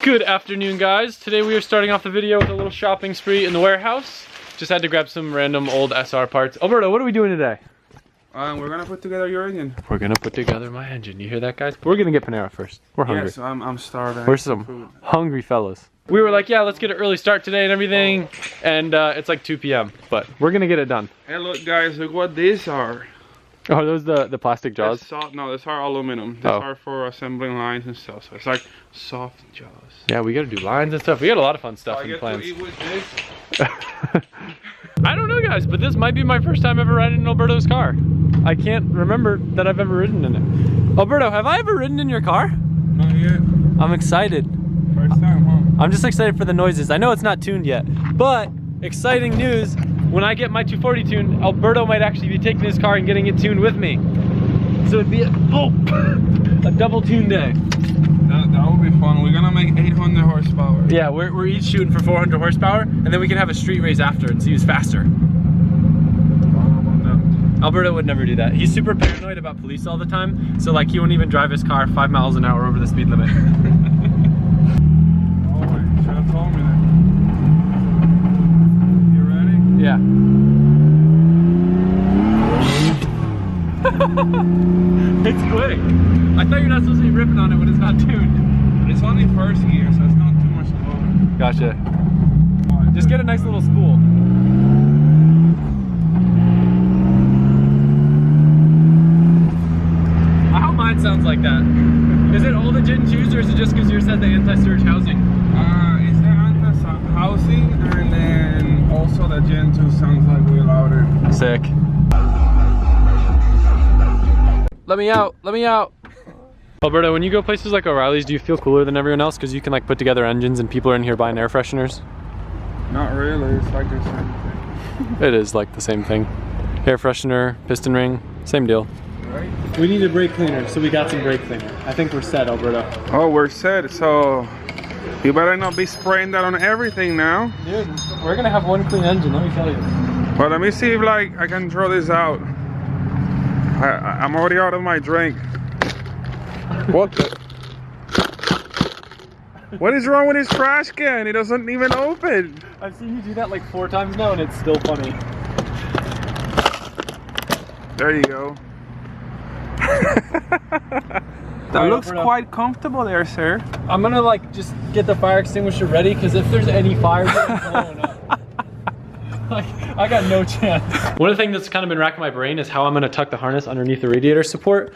Good afternoon, guys. Today we are starting off the video with a little shopping spree in the warehouse. Just had to grab some random old SR parts. Alberto, what are we doing today? We're gonna put together your engine. We're gonna put together my engine. You hear that, guys? We're gonna get Panera first. We're hungry. Yes, I'm starving. We're some hungry fellas. We were like, yeah, let's get an early start today and everything. And it's like 2 p.m., but we're gonna get it done. Hey, look, guys, look what these are. Oh, are those the plastic jaws? No, these are aluminum. These are for assembling lines and stuff. So it's like soft jaws. Yeah, we gotta do lines and stuff. We got a lot of fun stuff in plans. To eat with this. I don't know, guys, but this might be my first time ever riding in Alberto's car. I can't remember that I've ever ridden in it. Alberto, have I ever ridden in your car? Not yet. I'm excited. First time, huh? I'm just excited for the noises. I know it's not tuned yet, but exciting news. When I get my 240 tuned, Alberto might actually be taking his car and getting it tuned with me. So it'd be a double tune day. That would be fun. We're gonna make 800 horsepower. Yeah, we're each shooting for 400 horsepower, and then we can have a street race after and see who's faster. Alberto would never do that. He's super paranoid about police all the time, so like he won't even drive his car 5 miles an hour over the speed limit. Oh, wait, you should have told me that. You ready? Yeah. It's quick. I thought you're not supposed to be ripping on it when it's not tuned. It's only first gear, so it's not too much lower. Gotcha. Just get a nice little spool. I hope mine sounds like that. Is it all the Gen 2s or is it just because yours has the anti-surge housing? It's the anti-surge housing, and then also the Gen 2 sounds like way louder. Sick. Let me out, let me out. Alberto, when you go places like O'Reilly's, do you feel cooler than everyone else because you can like put together engines and people are in here buying air fresheners? Not really, it's like the same thing. It is like the same thing. Air freshener, piston ring, same deal. Right? We need a brake cleaner, so we got some brake cleaner. I think we're set, Alberto. Oh, we're set, so you better not be spraying that on everything now. Dude, we're gonna have one clean engine, let me tell you. Well, let me see if like I can throw this out. I'm already out of my drink. What the? What is wrong with his trash can? It doesn't even open. I've seen you do that like 4 times now and it's still funny. There you go. That looks quite comfortable there, sir. I'm gonna like just get the fire extinguisher ready because if there's any fire, it's blowing up. Like, I got no chance. One of the things that's kind of been racking my brain is how I'm gonna tuck the harness underneath the radiator support.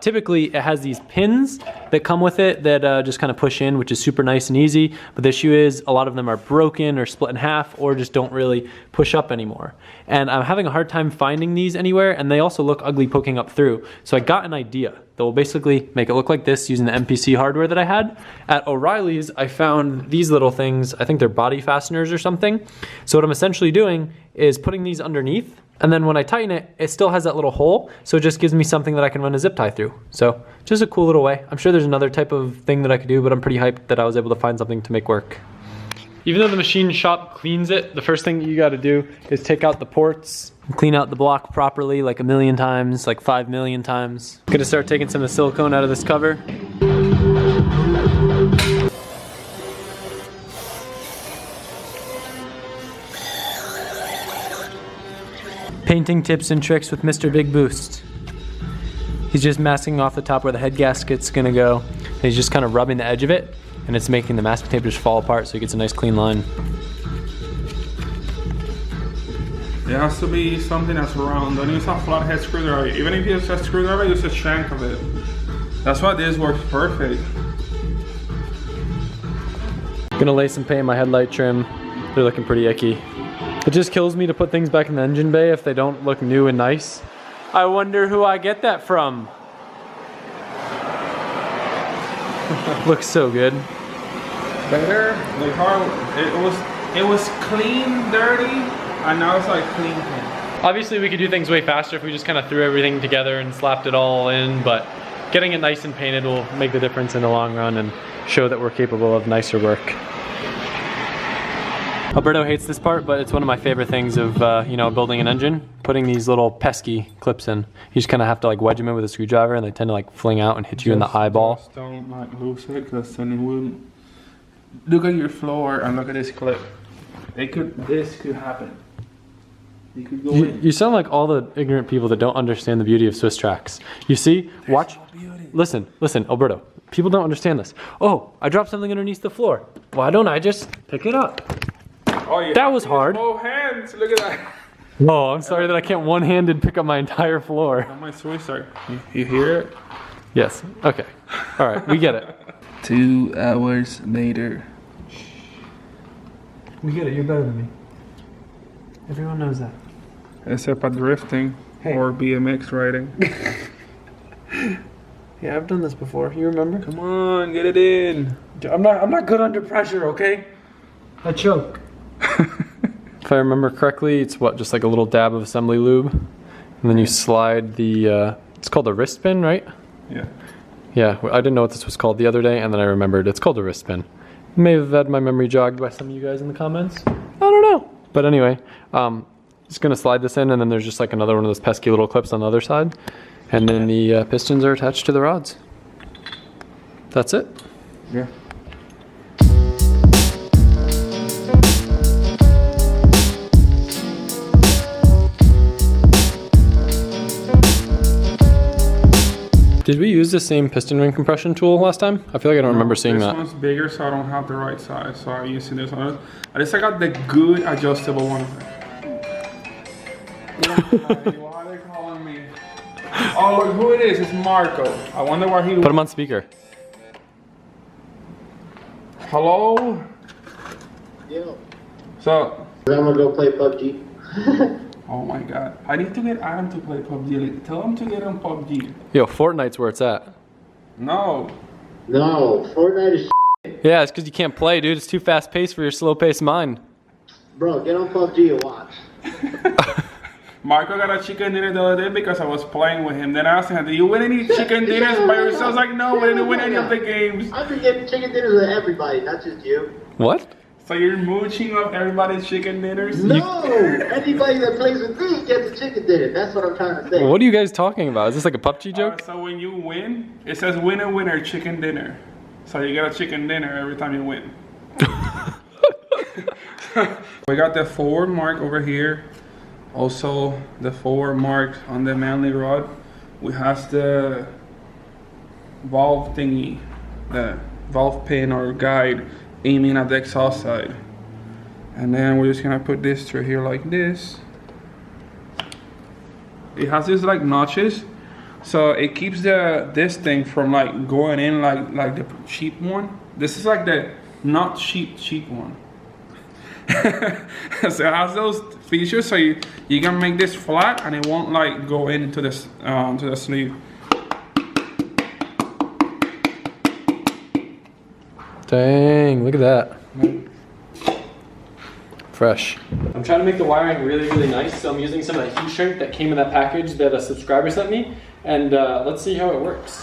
Typically, it has these pins that come with it that just kind of push in, which is super nice and easy. But the issue is a lot of them are broken or split in half or just don't really push up anymore. And I'm having a hard time finding these anywhere, and they also look ugly poking up through. So I got an idea that will basically make it look like this using the MPC hardware that I had. At O'Reilly's, I found these little things. I think they're body fasteners or something. So what I'm essentially doing is putting these underneath, and then when I tighten it, it still has that little hole, so it just gives me something that I can run a zip tie through. So just a cool little way. I'm sure there's another type of thing that I could do, but I'm pretty hyped that I was able to find something to make work. Even though the machine shop cleans it, the first thing you gotta do is take out the ports, clean out the block properly like 1,000,000 times, like 5,000,000 times. I'm gonna start taking some of the silicone out of this cover. Painting tips and tricks with Mr. Big Boost. He's just masking off the top where the head gasket's gonna go. And he's just kind of rubbing the edge of it, and it's making the masking tape just fall apart so he gets a nice clean line. It has to be something that's round. Don't use a flathead screwdriver. Even if you use a screwdriver, use a shank of it. That's why this works perfect. Gonna lay some paint in my headlight trim. They're looking pretty icky. It just kills me to put things back in the engine bay if they don't look new and nice. I wonder who I get that from. Looks so good. Better, like how it was clean, dirty, and now it's like clean. Obviously we could do things way faster if we just kind of threw everything together and slapped it all in, but getting it nice and painted will make the difference in the long run and show that we're capable of nicer work. Alberto hates this part, but it's one of my favorite things of building an engine. Putting these little pesky clips in. You just kind of have to like wedge them in with a screwdriver, and they tend to like fling out and hit you in the eyeball. Just don't like lose it, because then it will look at your floor and look at this clip. This could happen. You could go in. You sound like all the ignorant people that don't understand the beauty of Swiss tracks. You see, watch, listen, Alberto. People don't understand this. Oh, I dropped something underneath the floor. Why don't I just pick it up? Oh, yeah. That was hard. Both hands, look at that. Oh, I'm sorry that I can't one-handed pick up my entire floor. On my Swiss track. You hear it? Yes, okay. All right, we get it. 2 hours later. We get it, you're better than me. Everyone knows that. Except at drifting or BMX riding. Yeah, I've done this before. You remember? Come on, get it in. I'm not good under pressure, okay? I choke. If I remember correctly, it's what, just like a little dab of assembly lube, and then you slide the. It's called a wrist pin, right? Yeah. Yeah, I didn't know what this was called the other day, and then I remembered it's called a wrist pin. May have had my memory jogged by some of you guys in the comments. I don't know. But anyway, just gonna slide this in, and then there's just like another one of those pesky little clips on the other side. And then the pistons are attached to the rods. That's it. Yeah. Did we use the same piston ring compression tool last time? I feel like I don't remember seeing that. This one's bigger, so I don't have the right size. So I'm using this one. At least I got the good adjustable one. Why are they calling me? Oh, look who it is. It's Marco. I wonder why he... Put him on speaker. Hello? Yo. So... I'm gonna go play PUBG. Oh my god. I need to get Adam to play PUBG. Tell him to get on PUBG. Yo, Fortnite's where it's at. No. No, Fortnite is Yeah, it's because you can't play, dude. It's too fast paced for your slow paced mind. Bro, get on PUBG and watch. Marco got a chicken dinner the other day because I was playing with him. Then I asked him, do you win any chicken dinners by yourself? I was like, no, we didn't win any of the games. I've been getting chicken dinners with everybody, not just you. What? So you're mooching up everybody's chicken dinners? No! Anybody that plays with me gets a chicken dinner. That's what I'm trying to say. What are you guys talking about? Is this like a PUBG joke? So when you win, it says winner, winner, chicken dinner. So you get a chicken dinner every time you win. We got the forward mark over here. Also the forward mark on the manly rod. We have the valve thingy, the valve pin or guide aiming at the exhaust side. And then we're just gonna put this through here like this. It has these like notches, so it keeps this thing from like going in like the cheap one. This is like the not cheap one. So it has those features, so you can make this flat and it won't like go into this to the sleeve. Dang, look at that. Fresh. I'm trying to make the wiring really, really nice, so I'm using some of that heat shrink that came in that package that a subscriber sent me, and let's see how it works.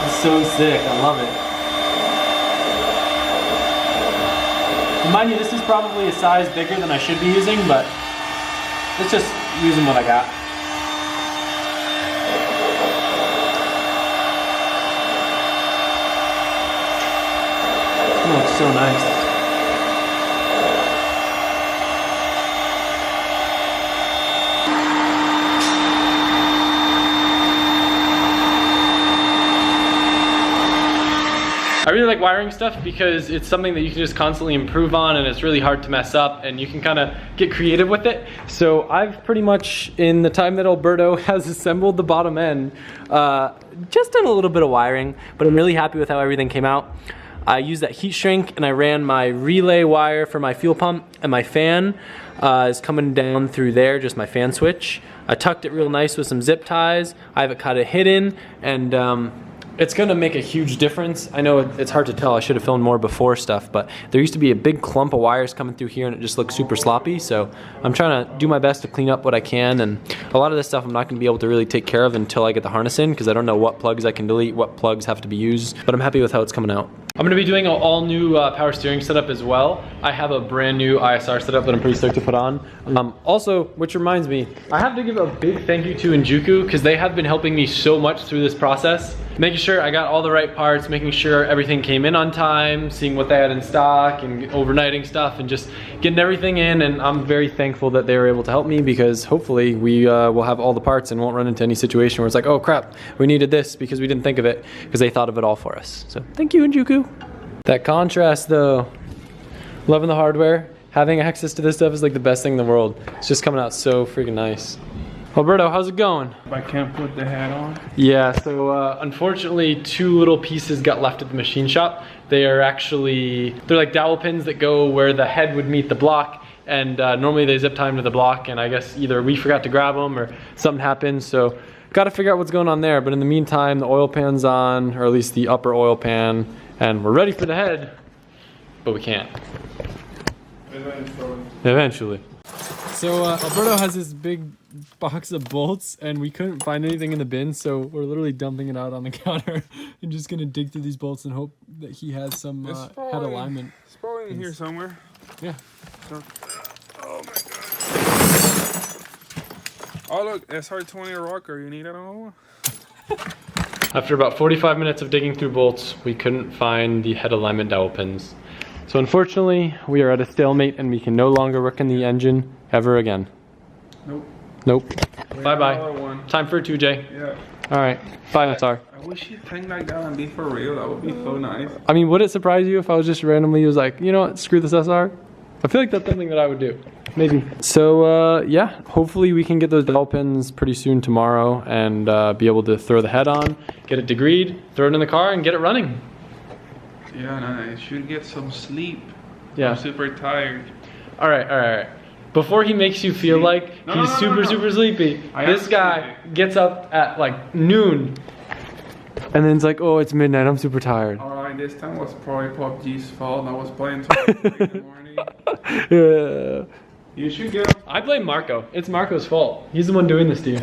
It's so sick, I love it. Mind you, this is probably a size bigger than I should be using, but let's just using what I got. It looks so nice. I really like wiring stuff because it's something that you can just constantly improve on, and it's really hard to mess up, and you can kind of get creative with it. So I've pretty much, in the time that Alberto has assembled the bottom end, just done a little bit of wiring, but I'm really happy with how everything came out. I used that heat shrink and I ran my relay wire for my fuel pump, and my fan is coming down through there, just my fan switch. I tucked it real nice with some zip ties. I have it kind of hidden, and It's gonna make a huge difference. I know it's hard to tell, I should have filmed more before stuff, but there used to be a big clump of wires coming through here and it just looks super sloppy, so I'm trying to do my best to clean up what I can, and a lot of this stuff I'm not gonna be able to really take care of until I get the harness in, because I don't know what plugs I can delete, what plugs have to be used, but I'm happy with how it's coming out. I'm gonna be doing an all new power steering setup as well. I have a brand new ISR setup that I'm pretty stoked to put on. Also, which reminds me, I have to give a big thank you to Injuku, because they have been helping me so much through this process. Making sure I got all the right parts, making sure everything came in on time, seeing what they had in stock and overnighting stuff and just getting everything in, and I'm very thankful that they were able to help me, because hopefully we will have all the parts and won't run into any situation where it's like, oh crap, we needed this because we didn't think of it, because they thought of it all for us. So thank you, Injuku. That contrast though, loving the hardware. Having access to this stuff is like the best thing in the world. It's just coming out so freaking nice. Alberto, how's it going? I can't put the hat on. Yeah, so unfortunately 2 little pieces got left at the machine shop. They are actually, they're like dowel pins that go where the head would meet the block, and normally they zip tie them to the block, and I guess either we forgot to grab them or something happened, so got to figure out what's going on there. But in the meantime, the oil pan's on, or at least the upper oil pan, and we're ready for the head, but we can't. Eventually. So Alberto has this big box of bolts, and we couldn't find anything in the bin, so we're literally dumping it out on the counter and just gonna dig through these bolts and hope that he has some head alignment. It's probably in here somewhere. Yeah. So, oh my god. Oh look, SR20 rocker. You need that on? After about 45 minutes of digging through bolts, we couldn't find the head alignment dowel pins. So unfortunately, we are at a stalemate and we can no longer work in the engine ever again. Nope. Nope. Bye-bye. One. Time for a 2J. Yeah. All right. Bye, SR. I wish you'd think like that and be for real. That would be so nice. I mean, would it surprise you if I was just randomly was like, you know what, screw this SR? I feel like that's something that I would do. Maybe. So yeah, hopefully we can get those dowel pins pretty soon tomorrow and be able to throw the head on, get it degreed, throw it in the car, and get it running. Yeah, no, I should get some sleep. Yeah. I'm super tired. All right. Before he makes you feel like he's super sleepy, this guy gets up at like noon, and then it's like, oh, it's midnight, I'm super tired. Alright, this time was probably PUBG's fault. I was playing till 3 in the morning. Yeah. You should get up. I blame Marco. It's Marco's fault. He's the one doing this to you.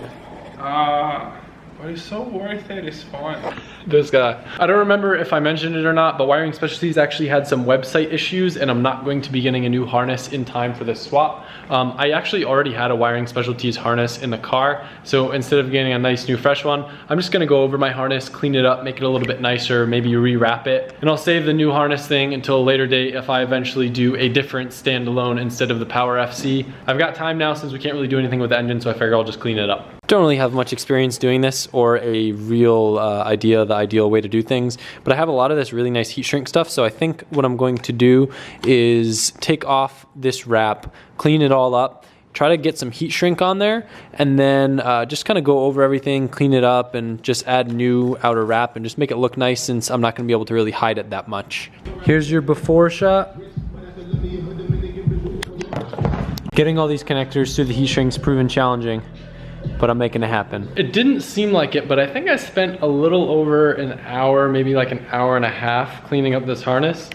But it's so worth it, it's fun. This guy. I don't remember if I mentioned it or not, but Wiring Specialties actually had some website issues, and I'm not going to be getting a new harness in time for this swap. I actually already had a Wiring Specialties harness in the car, so instead of getting a nice new fresh one, I'm just gonna go over my harness, clean it up, make it a little bit nicer, maybe rewrap it, and I'll save the new harness thing until a later date if I eventually do a different standalone instead of the Power FC. I've got time now since we can't really do anything with the engine, so I figure I'll just clean it up. Don't really have much experience doing this or a real idea of the ideal way to do things, but I have a lot of this really nice heat shrink stuff, so I think what I'm going to do is take off this wrap, clean it all up, try to get some heat shrink on there, and then just kind of go over everything, clean it up, and just add new outer wrap and just make it look nice, since I'm not going to be able to really hide it that much. Here's your before shot. Getting all these connectors through the heat shrink's proven challenging, but I'm making it happen. It didn't seem like it, but I think I spent a little over an hour, maybe like an hour and a half cleaning up this harness.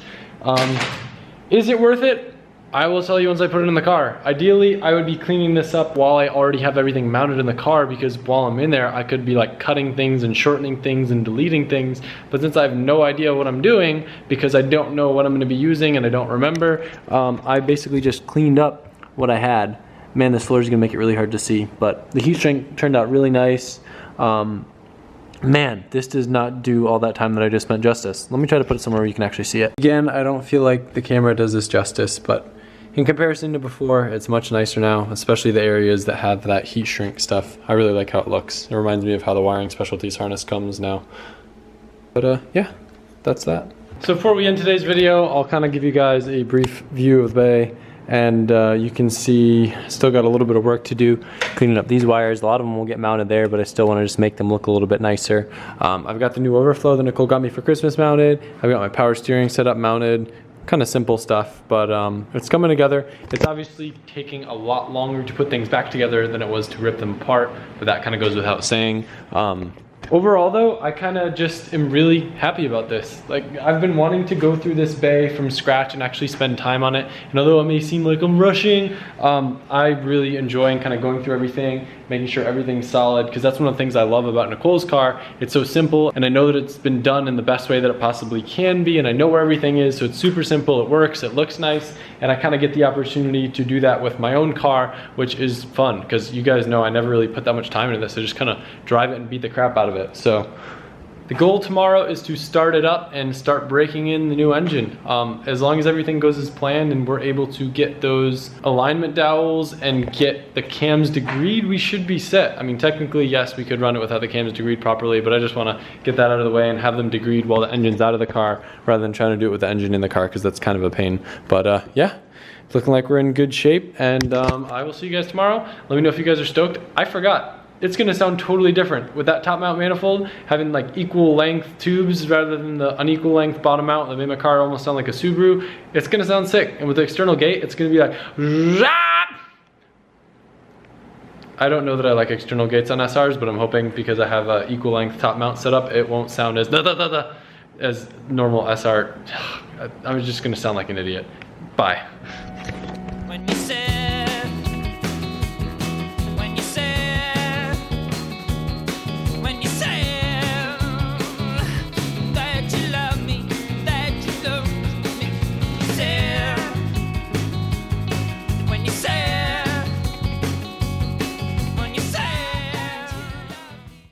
Is it worth it? I will tell you once I put it in the car. Ideally, I would be cleaning this up while I already have everything mounted in the car, because while I'm in there, I could be like cutting things and shortening things and deleting things. But since I have no idea what I'm doing, because I don't know what I'm gonna be using and I don't remember, I basically just cleaned up what I had. Man, this floor is gonna make it really hard to see, but the heat shrink turned out really nice. Man, this does not do all that time that I just spent justice. Let me try to put it somewhere where you can actually see it. Again, I don't feel like the camera does this justice, but in comparison to before, it's much nicer now, especially the areas that have that heat shrink stuff. I really like how it looks. It reminds me of how the Wiring Specialties harness comes now. But yeah, that's that. So before we end today's video, I'll kind of give you guys a brief view of the bay. And you can see still got a little bit of work to do cleaning up these wires. A lot of them will get mounted there, but I still want to just make them look a little bit nicer. I've got the new overflow that Nicole got me for Christmas mounted. I've got my power steering setup mounted. Kind of simple stuff, but it's coming together. It's obviously taking a lot longer to put things back together than it was to rip them apart, but that kind of goes without saying. Overall though, I kind of just am really happy about this. Like, I've been wanting to go through this bay from scratch and actually spend time on it. And although it may seem like I'm rushing, I really enjoy kind of going through everything, making sure everything's solid, because that's one of the things I love about Nicole's car. It's so simple, and I know that it's been done in the best way that it possibly can be, and I know where everything is, so it's super simple, it works, it looks nice, and I kind of get the opportunity to do that with my own car, which is fun, because you guys know I never really put that much time into this. I just kind of drive it and beat the crap out of it. So the goal tomorrow is to start it up and start breaking in the new engine. As long as everything goes as planned and we're able to get those alignment dowels and get the cams degreed, we should be set. I mean, technically, yes, we could run it without the cams degreed properly, but I just want to get that out of the way and have them degreed while the engine's out of the car, rather than trying to do it with the engine in the car, because that's kind of a pain. But yeah, it's looking like we're in good shape, and I will see you guys tomorrow. Let me know if you guys are stoked. I forgot. It's gonna sound totally different with that top mount manifold, having like equal length tubes rather than the unequal length bottom mount that made my car almost sound like a Subaru. It's gonna sound sick. And with the external gate, it's gonna be like, I don't know that I like external gates on SRs, but I'm hoping because I have a equal length top mount set up, it won't sound as normal SR. I'm just gonna sound like an idiot. Bye.